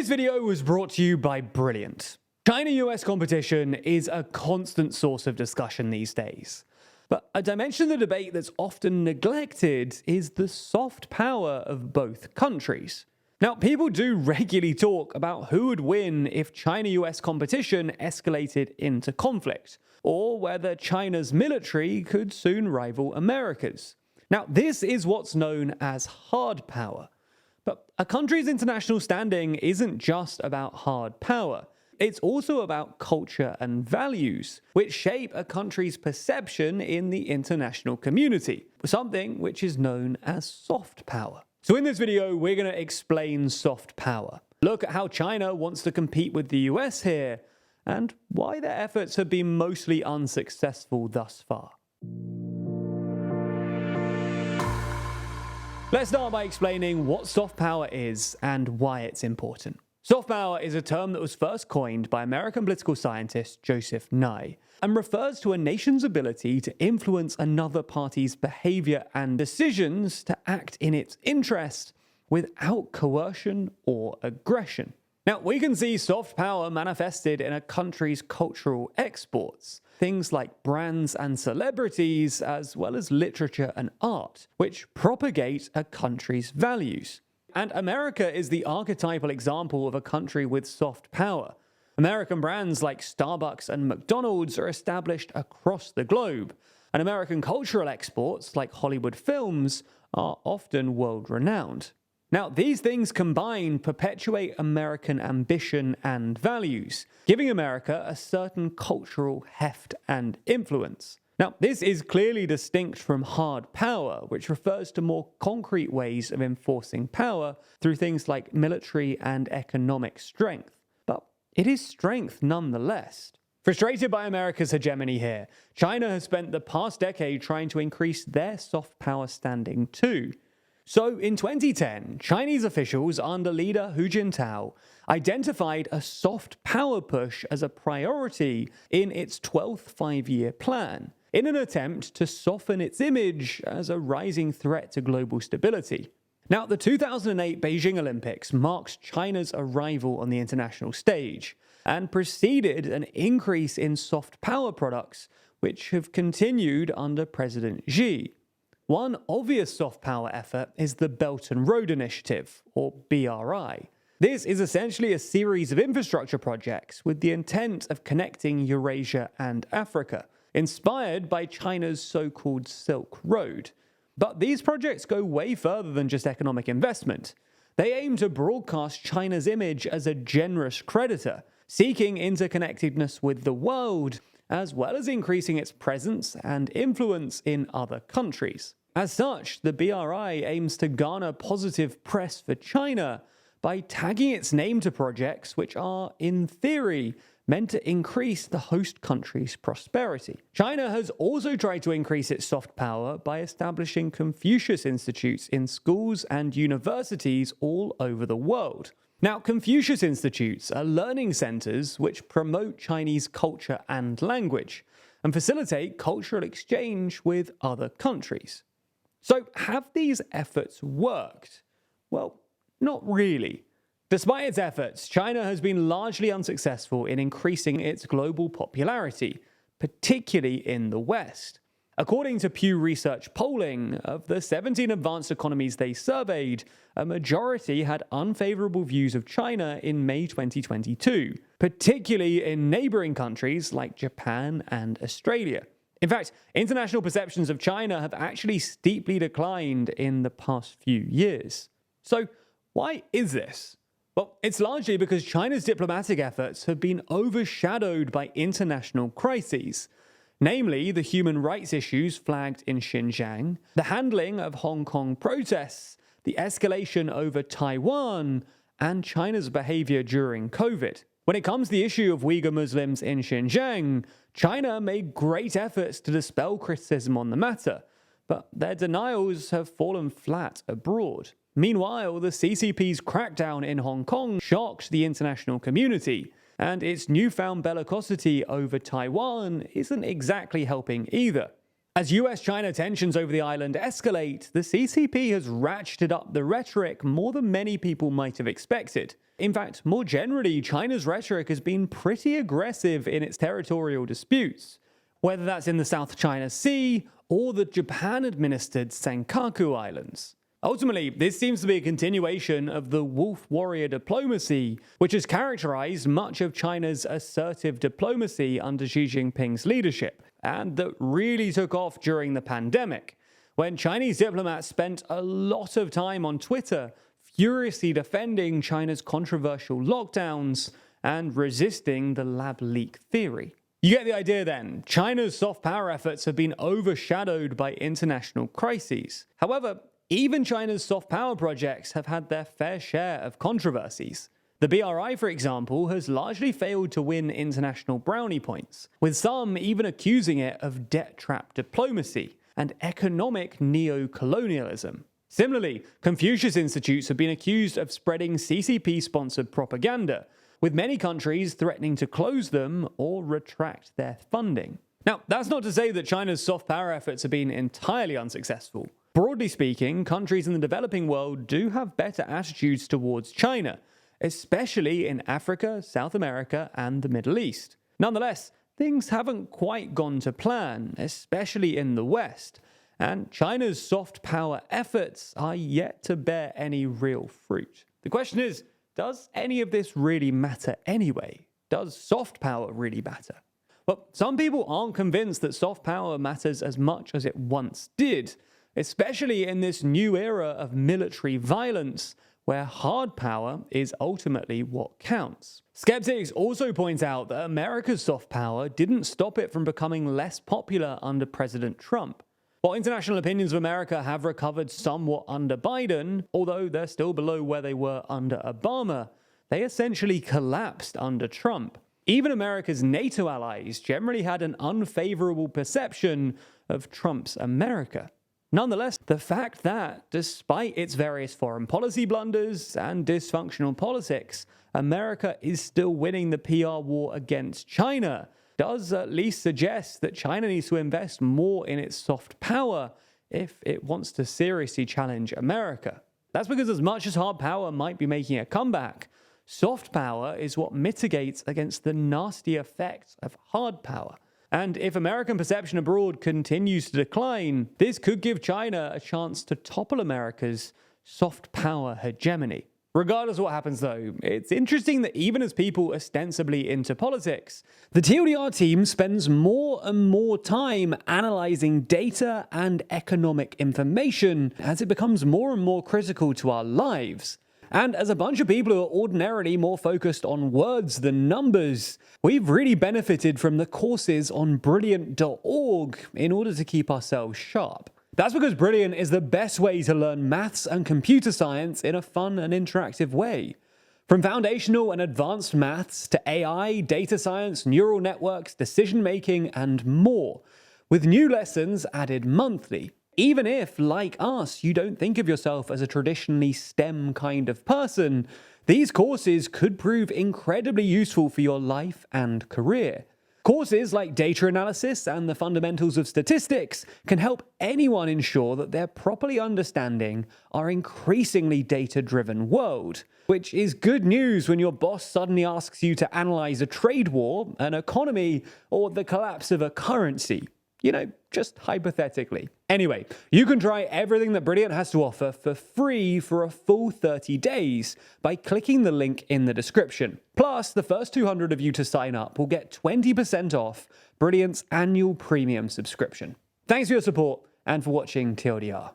This video was brought to you by Brilliant. China-US competition is a constant source of discussion these days. But a dimension of the debate that's often neglected is the soft power of both countries. Now, people do regularly talk about who would win if China-US competition escalated into conflict, or whether China's military could soon rival America's. Now, this is what's known as hard power. But a country's international standing isn't just about hard power. It's also about culture and values, which shape a country's perception in the international community, something which is known as soft power. So in this video, we're going to explain soft power, look at how China wants to compete with the US here, and why their efforts have been mostly unsuccessful thus far. Let's start by explaining what soft power is and why it's important. Soft power is a term that was first coined by American political scientist Joseph Nye and refers to a nation's ability to influence another party's behavior and decisions to act in its interest without coercion or aggression. Now, we can see soft power manifested in a country's cultural exports, things like brands and celebrities, as well as literature and art, which propagate a country's values. And America is the archetypal example of a country with soft power. American brands like Starbucks and McDonald's are established across the globe, and American cultural exports like Hollywood films are often world-renowned. Now, these things combined perpetuate American ambition and values, giving America a certain cultural heft and influence. Now, this is clearly distinct from hard power, which refers to more concrete ways of enforcing power through things like military and economic strength. But it is strength nonetheless. Frustrated by America's hegemony here, China has spent the past decade trying to increase their soft power standing too. So in 2010, Chinese officials under leader Hu Jintao identified a soft power push as a priority in its 12th five-year plan, in an attempt to soften its image as a rising threat to global stability. Now, the 2008 Beijing Olympics marks China's arrival on the international stage and preceded an increase in soft power products, which have continued under President Xi. One obvious soft power effort is the Belt and Road Initiative, or BRI. This is essentially a series of infrastructure projects with the intent of connecting Eurasia and Africa, inspired by China's so-called Silk Road. But these projects go way further than just economic investment. They aim to broadcast China's image as a generous creditor, seeking interconnectedness with the world, as well as increasing its presence and influence in other countries. As such, the BRI aims to garner positive press for China by tagging its name to projects which are, in theory, meant to increase the host country's prosperity. China has also tried to increase its soft power by establishing Confucius Institutes in schools and universities all over the world. Now, Confucius Institutes are learning centers which promote Chinese culture and language and facilitate cultural exchange with other countries. So, have these efforts worked? Well, not really. Despite its efforts, China has been largely unsuccessful in increasing its global popularity, particularly in the West. According to Pew Research polling, of the 17 advanced economies they surveyed, a majority had unfavorable views of China in May 2022, particularly in neighboring countries like Japan and Australia. In fact, international perceptions of China have actually steeply declined in the past few years. So, why is this? Well, it's largely because China's diplomatic efforts have been overshadowed by international crises, namely the human rights issues flagged in Xinjiang, the handling of Hong Kong protests, the escalation over Taiwan, and China's behavior during COVID. When it comes to the issue of Uyghur Muslims in Xinjiang, China made great efforts to dispel criticism on the matter, but their denials have fallen flat abroad. Meanwhile, the CCP's crackdown in Hong Kong shocked the international community, and its newfound bellicosity over Taiwan isn't exactly helping either. As US-China tensions over the island escalate, the CCP has ratcheted up the rhetoric more than many people might have expected. In fact, more generally, China's rhetoric has been pretty aggressive in its territorial disputes, whether that's in the South China Sea or the Japan-administered Senkaku Islands. Ultimately, this seems to be a continuation of the wolf warrior diplomacy, which has characterized much of China's assertive diplomacy under Xi Jinping's leadership, and that really took off during the pandemic, when Chinese diplomats spent a lot of time on Twitter furiously defending China's controversial lockdowns and resisting the lab leak theory. You get the idea then. China's soft power efforts have been overshadowed by international crises. However, even China's soft power projects have had their fair share of controversies. The BRI, for example, has largely failed to win international brownie points, with some even accusing it of debt trap diplomacy and economic neo-colonialism. Similarly, Confucius Institutes have been accused of spreading CCP-sponsored propaganda, with many countries threatening to close them or retract their funding. Now, that's not to say that China's soft power efforts have been entirely unsuccessful. Broadly speaking, countries in the developing world do have better attitudes towards China, especially in Africa, South America, and the Middle East. Nonetheless, things haven't quite gone to plan, especially in the West, and China's soft power efforts are yet to bear any real fruit. The question is, does any of this really matter anyway? Does soft power really matter? Well, some people aren't convinced that soft power matters as much as it once did, especially in this new era of military violence, where hard power is ultimately what counts. Skeptics also point out that America's soft power didn't stop it from becoming less popular under President Trump. While international opinions of America have recovered somewhat under Biden, although they're still below where they were under Obama, they essentially collapsed under Trump. Even America's NATO allies generally had an unfavorable perception of Trump's America. Nonetheless, the fact that, despite its various foreign policy blunders and dysfunctional politics, America is still winning the PR war against China does at least suggest that China needs to invest more in its soft power if it wants to seriously challenge America. That's because as much as hard power might be making a comeback, soft power is what mitigates against the nasty effects of hard power. And if American perception abroad continues to decline, this could give China a chance to topple America's soft power hegemony. Regardless of what happens though, it's interesting that even as people ostensibly into politics, the TLDR team spends more and more time analyzing data and economic information as it becomes more and more critical to our lives. And as a bunch of people who are ordinarily more focused on words than numbers, we've really benefited from the courses on Brilliant.org in order to keep ourselves sharp. That's because Brilliant is the best way to learn maths and computer science in a fun and interactive way. From foundational and advanced maths to AI, data science, neural networks, decision making, and more, with new lessons added monthly. Even if, like us, you don't think of yourself as a traditionally STEM kind of person, these courses could prove incredibly useful for your life and career. Courses like data analysis and the fundamentals of statistics can help anyone ensure that they're properly understanding our increasingly data-driven world, which is good news when your boss suddenly asks you to analyze a trade war, an economy, or the collapse of a currency. You know, just hypothetically. Anyway, you can try everything that Brilliant has to offer for free for a full 30 days by clicking the link in the description. Plus, the first 200 of you to sign up will get 20% off Brilliant's annual premium subscription. Thanks for your support and for watching TLDR.